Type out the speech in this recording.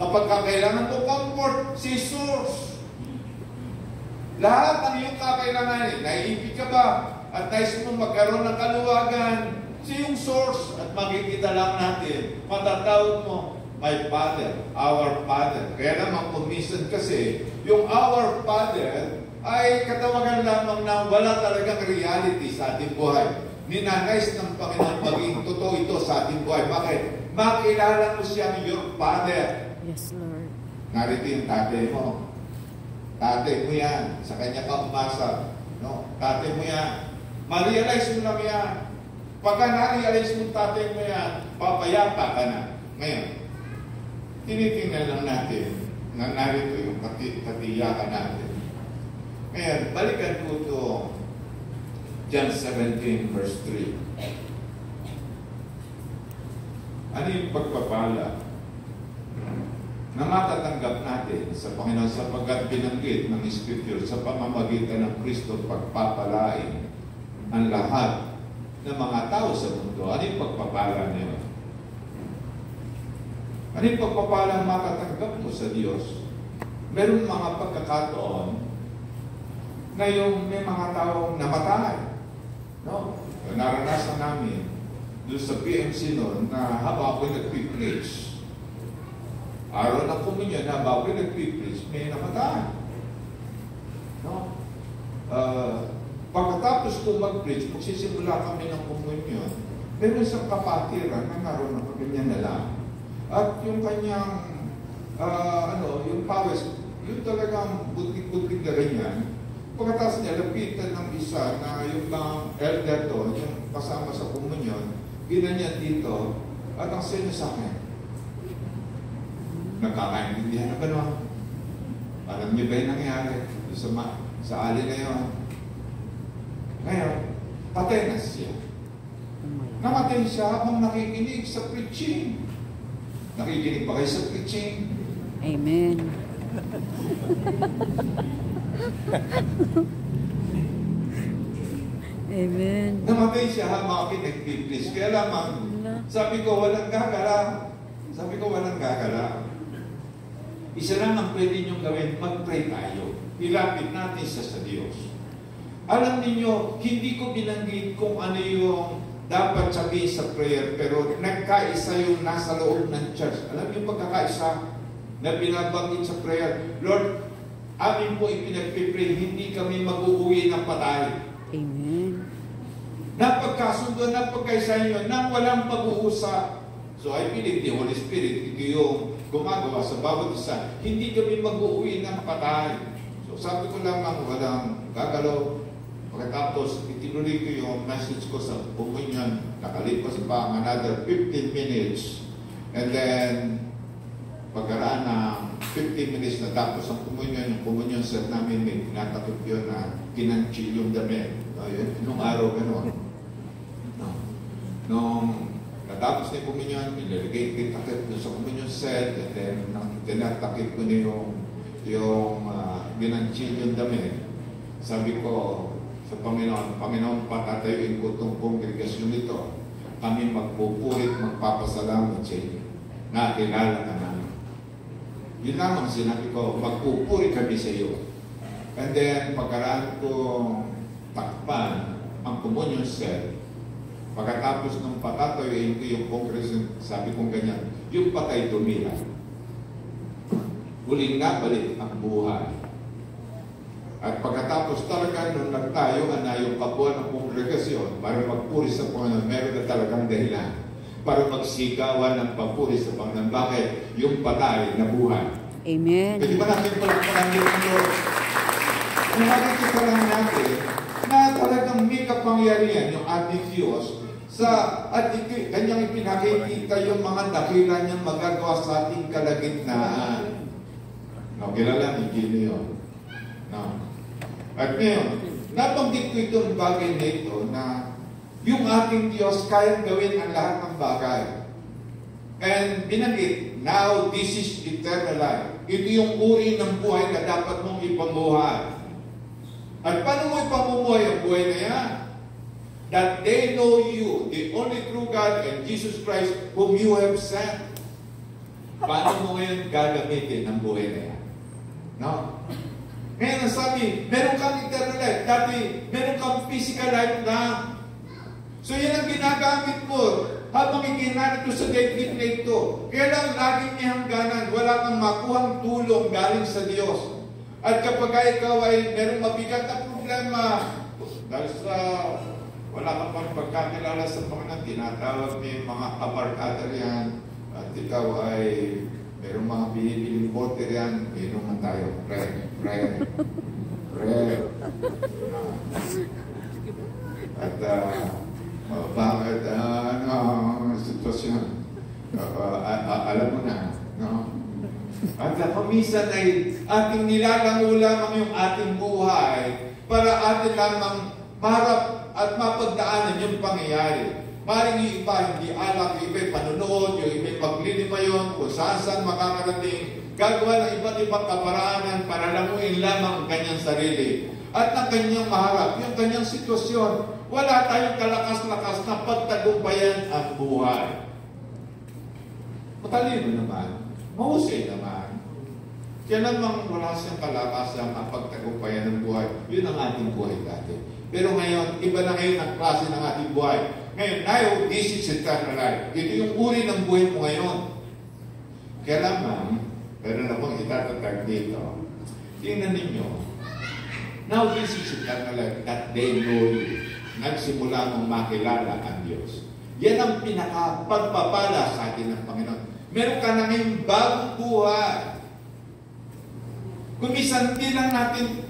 Kapag kailangan mo comfort, si source. Lahat ng iyong kakailanganin, naiibig ka ba? At nais mo magkaroon ng kaluwagan, siya yung source. At makikita lang natin, matatawag mo, my Father, our Father. Kaya naman kung minsan kasi, yung our Father ay katawagan lamang na wala talagang reality sa ating buhay. Ninanais ng Panginoon maging totoo ito sa ating buhay. Bakit? Makilala mo siyang your Father. Yes, Lord. Narito yung tatay mo. Tatay mo yan. Sa kanya ka umasa. No? Tatay mo yan. Ma-realize mo lang yan. Pagka na-realize mo tatay mo yan, papayapa ka na. Ngayon, tinitingnan lang natin na narito yung katiyakan natin. Ngayon, balikan ko ito John 17 verse 3. Ano yung pagpapala na matatanggap natin sa Panginoon sapagkat binanggit ng Scripture sa pamamagitan ng Kristo pagpapalain ang lahat ng mga tao sa mundo? Ano yung pagpapala niyo? Ano yung pagpapala na matatanggap mo sa Diyos? Meron mga pagkakataon na yung may mga taong namatay. No? Naranasan namin doon sa PMC noon na habang ako'y nagpipreach, araw ng komunyon, habang ako'y nagpipreach, may namatay. No? Pagkatapos ko mag-preach, magsisimula kami ng komunyon, meron isang kapatiran na naroon na ganyan na lang. At yung kanyang, yung pawis, yung talagang butik-butik na ganyan. Pagkatapos niya, lapitan ng isa na yung elder doon, yung kasama sa komunyon, ginanyan dito, at ang sino sa akin, nagkakaintindihan na gano'n. Alam niyo ba yung nangyari sa alin na yun? Ngayon, patay na siya. Namatay siya habang nakikinig sa preaching. Nakikinig ba kayo sa preaching? Amen. Amen. Namatay siya habang pinag-preach. Kaya lamang, sabi ko, walang gagala. Isa lang ang pwede niyong gawin, mag-pray tayo. Ilapit natin sa Diyos. Alam niyo, hindi ko binanggit kung ano yung dapat sabihin sa prayer, pero nagkaisa yung nasa loob ng church. Alam niyo pagkakaisa na binabanggit sa prayer, Lord, amin po ipinagpipray, hindi kami mag-uuwi ng patay. Amen. Napagkasundo, napagkaisa nyo, nang walang pag-uusap. So I believe the Holy Spirit, ito yung gumagawa sa bawat isa. Hindi kami mag-uuwi ng patay. So sabi ko lamang, walang gagalaw. Pagkatapos, itinuloy ko yung message ko sa communion. Nakalipas pa another 15 minutes. And then, pagkaraan ng 15 minutes na tapos ang yung communion set namin, may tinatakip yun na kinanchi yung damit. Nung araw gano'n. Nung natapos na yung communion, nilalagay kitakip sa communion set, and then tinatakip ko na yung kinanchi yung damit. Sabi ko, sa Panginoon, patatayuin ko itong kongregasyon nito. Kami magpupurit, magpapasalamat sa inyo. Nakilala ka namin. Yun lamang sinabi ko, magpupuri kami sa iyo. And then, pagkaraan ko takpan ang communion set, pagkatapos ng patatayuin ko yung kongregasyon, sabi kong ganyan, yung patay dumila. Huling nabalik ang buhay. At pagkatapos talaga nung nagtayo na yung kabuuan ng kongregasyon para magpuri sa Panginoon, meron na talagang dahilan para magsigawan ng papuri sa Panginoon. Bakit? Yung patay na buhay. Amen. Pwede ba natin palagpakan yung Lord? Kung nakikita lang natin na talagang may kapangyarihan yung ating Diyos at kanyang ipinakikita yung mga dakila niyang magagawa sa ating kalagitnaan. No, kilala ni Gino yun. No. At ngayon, nabanggit ko itong bagay na ito na yung ating Diyos kayang gawin ang lahat ng bagay. And binanggit, now this is eternal life. Ito yung uri ng buhay na dapat mong ipamuhay. At paano mo ipamumuhay ang buhay na yan? That they know you, the only true God, and Jesus Christ, whom you have sent. Paano mo ngayon gagamitin ang buhay na yan? No? Ngayon, ang sabi, meron kang eternal life. Dati, meron kang physical life lang. So, yan ang ginagamit mo habang ikinanit ko sa daigdig na ito. Kaya lang, laging may hangganan. Wala kang makuhang tulong galing sa Diyos. At kapag ikaw ay merong mabigat na problema, dahil sa wala kang pang pagkakilala sa Panginoon, tinatawag mo yung mga apartadar yan, at ikaw ay merong mga binibiling water yan, inuman tayo, prayer. At bakit, sitwasyon, alam mo na, no? At minsan ay ating nilalango lamang yung ating buhay para atin lamang maharap at mapagdaanan yung pangyayari. Maring yung iba hindi alam, yung iba panunood, yung iba paglilima yun, kung saan makakarating, gagawa ng iba't ibang kaparaanan para lamuin lamang ang kanyang sarili. At ang kanyang maharap, yung kanyang sitwasyon, wala tayong kalakas-lakas na pagtagumpayan ang buhay. Matalino naman, mahusay naman. Kaya namang wala siyang kalakasan ang pagtagumpayan ng buhay. Yun ang ating buhay dati. Pero ngayon, iba na ngayon ang klase ng ating buhay. Ngayon, now, this is eternal life. Ito yung uri ng buhay mo ngayon. Kaya naman, meron akong itatatag dito. Tingnan ninyo. Now, this is eternal life that they know you. Nagsimula mong makilala ang Diyos. Yan ang pinaka-pagpapala sa atin ng Panginoon. Meron ka na ngayong bagong buhay. Kung minsan, hindi lang natin